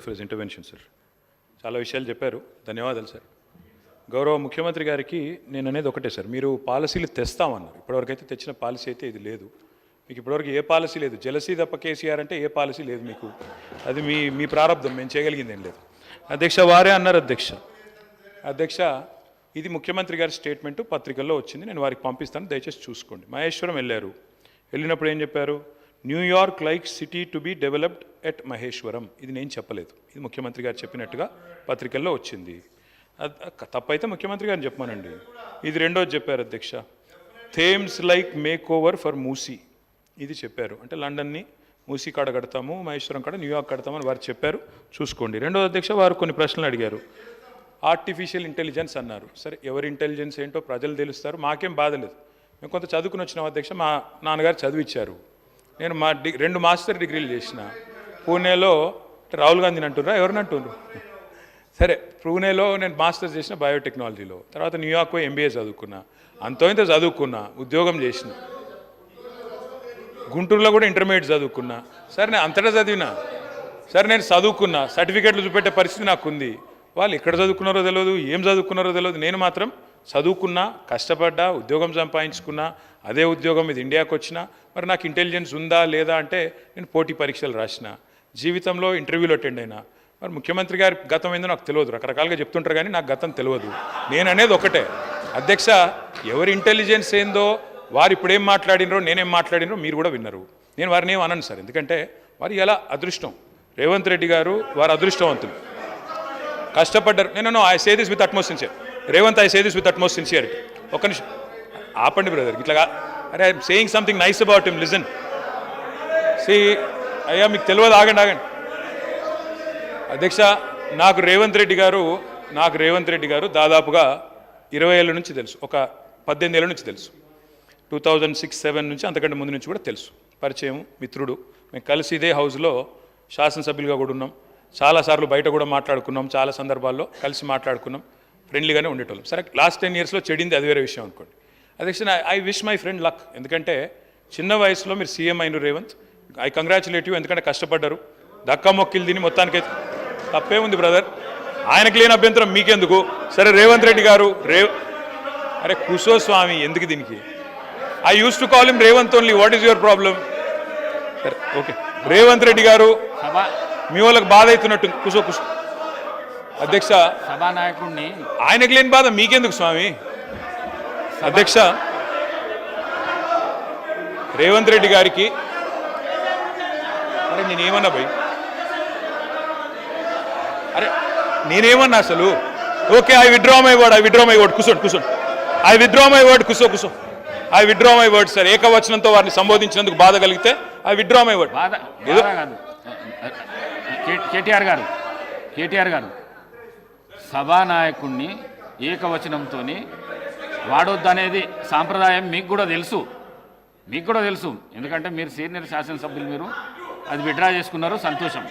For his intervention sir. చాలా విషయాలు చెప్పారు, ధన్యవాదాలు సార్. గౌరవ ముఖ్యమంత్రి గారికి నేను అనేది ఒకటే సార్, మీరు పాలసీలు తెస్తామన్నారు. ఇప్పటివరకు అయితే తెచ్చిన పాలసీ అయితే ఇది లేదు. మీకు ఇప్పటివరకు ఏ పాలసీ లేదు. జలసీ తప్ప కేసీఆర్ అంటే ఏ పాలసీ లేదు మీకు. అది మీ మీ ప్రారంభం, మేము చేయగలిగింది ఏం లేదు. అధ్యక్ష వారే అన్నారు. అధ్యక్ష ఇది ముఖ్యమంత్రి గారి స్టేట్మెంటు పత్రికల్లో వచ్చింది, నేను వారికి పంపిస్తాను, దయచేసి చూసుకోండి. మహేశ్వరం వెళ్ళారు, వెళ్ళినప్పుడు ఏం చెప్పారు? New York like city to be developed at Maheshwaram. ఇది నేను చెప్పలేదు, ఇది ముఖ్యమంత్రి గారు చెప్పినట్టుగా పత్రికల్లో వచ్చింది. తప్పైతే ముఖ్యమంత్రి గారిని చెప్పమానండి. ఇది రెండోది చెప్పారు అధ్యక్ష, Thames like make over for Musi. ఇది చెప్పారు, అంటే లండన్ని మూసీ కాడ కడతాము, మహేశ్వరం కాడ న్యూయార్క్ కడతామని వారు చెప్పారు, చూసుకోండి. రెండోది అధ్యక్ష, వారు కొన్ని ప్రశ్నలు అడిగారు. ఆర్టిఫిషియల్ ఇంటెలిజెన్స్ అన్నారు. సరే, ఎవరి ఇంటెలిజెన్స్ ఏంటో ప్రజలు తెలుస్తారు, మాకేం బాధ లేదు. మేము కొంత చదువుకుని వచ్చినాం అధ్యక్ష, మా నాన్నగారు చదివిచ్చారు. నేను మా 2 మాస్టర్ డిగ్రీలు చేసిన. పూణేలో రాహుల్ గాంధీని అంటున్నారా, ఎవరిని అంటున్నారు? సరే, పూణేలో నేను మాస్టర్స్ చేసిన బయోటెక్నాలజీలో. తర్వాత న్యూయార్క్ ఎంబీఏ చదువుకున్నా, అంతో ఇంత చదువుకున్నా, ఉద్యోగం చేసిన. గుంటూరులో కూడా ఇంటర్మీడియట్ చదువుకున్నా. సరే, నేను అంతటా చదివినా. సరే, నేను చదువుకున్నా, సర్టిఫికేట్లు చూపెట్టే పరిస్థితి నాకు ఉంది. వాళ్ళు ఎక్కడ చదువుకున్నారో తెలియదు, ఏం చదువుకున్నారో తెలియదు. నేను మాత్రం చదువుకున్నా, కష్టపడ్డా, ఉద్యోగం సంపాదించుకున్నా. అదే ఉద్యోగం ఇది ఇండియాకి వచ్చినా. మరి నాకు ఇంటెలిజెన్స్ ఉందా లేదా అంటే నేను పోటీ పరీక్షలు రాసిన, జీవితంలో ఇంటర్వ్యూలు అటెండ్ అయినా. మరి ముఖ్యమంత్రి గారి గతం ఏందో నాకు తెలియదు, రకరకాలుగా చెప్తుంటారు కానీ నాకు గతం తెలియదు. నేను అనేది ఒకటే అధ్యక్ష, ఎవరి ఇంటెలిజెన్స్ ఏందో, వారు ఇప్పుడేం మాట్లాడినరో, నేనేం మాట్లాడినరో మీరు కూడా విన్నారు. నేను వారిని ఏం అనను సార్, ఎందుకంటే వారు ఎలా అదృష్టం. రేవంత్ రెడ్డి గారు వారు అదృష్టవంతులు, కష్టపడ్డారు. నేను I say this with utmost sincere. Revanth, I say this with utmost sincerity. ఒక్క నిమిషం ఆపండి బ్రదర్, ఇట్లాగా. అరే, I'm saying something nice about him, listen. See అయ్యా, మీకు తెలియదు, ఆగండి. అధ్యక్ష, నాకు రేవంత్ రెడ్డి గారు దాదాపుగా 20 ఏళ్ళ నుంచి తెలుసు, ఒక 18 ఏళ్ళ నుంచి తెలుసు. 2006-07 నుంచి, అంతకంటే ముందు నుంచి కూడా తెలుసు. పరిచయం, మిత్రుడు. మేము కలిసి ఇదే హౌస్లో శాసనసభ్యులుగా కూడా ఉన్నాం. చాలాసార్లు బయట కూడా మాట్లాడుకున్నాం, చాలా సందర్భాల్లో కలిసి మాట్లాడుకున్నాం, ఫ్రెండ్లీగానే ఉండేటోళ్ళం. సరే, లాస్ట్ 10 ఇయర్స్లో చెడింది, అది వేరే విషయం అనుకోండి. అధ్యక్ష, I wish my friend luck. ఎందుకంటే చిన్న వయసులో మీరు సీఎం అయిన రేవంత్, ఐ కంగ్రాచులేట్ యూ. ఎందుకంటే కష్టపడ్డారు, దక్కా మొక్కిలు తిని మొత్తానికైతే తప్పే ఉంది బ్రదర్. ఆయనకు లేని అభ్యంతరం మీకెందుకు? సరే, రేవంత్ రెడ్డి గారు అరే కుసో స్వామి, ఎందుకు దీనికి? I use to call him Revanth only. What is your problem? సరే, ఓకే. రేవంత్ రెడ్డి గారు, మీ వాళ్ళకి బాధ అవుతున్నట్టు, కుసో. అధ్యక్ష, సభానాయకుడిని ఆయనకు లేని బాధ మీకెందుకు స్వామి? అధ్యక్ష, రేవంత్ రెడ్డి గారికి, అరే నేనేమన్నా భయ్, అరే నేనేమన్నా అసలు? Okay, I withdraw my word. కూర్చోండి. I withdraw my word. కూర్చో. I withdraw my word sir. ఏకవచనంతో వారిని సంబోధించినందుకు బాధ కలిగితే ఐ విత్డ్రా మై వర్డ్. కాదు కేటీఆర్ గారు సభానాయకుడిని ఏకవచనంతో వాడొద్దనేది సాంప్రదాయం మీకు కూడా తెలుసు. ఎందుకంటే మీరు సీనియర్ శాసనసభ్యులు, మీరు అది విత్డ్రా చేసుకున్నారు, సంతోషం.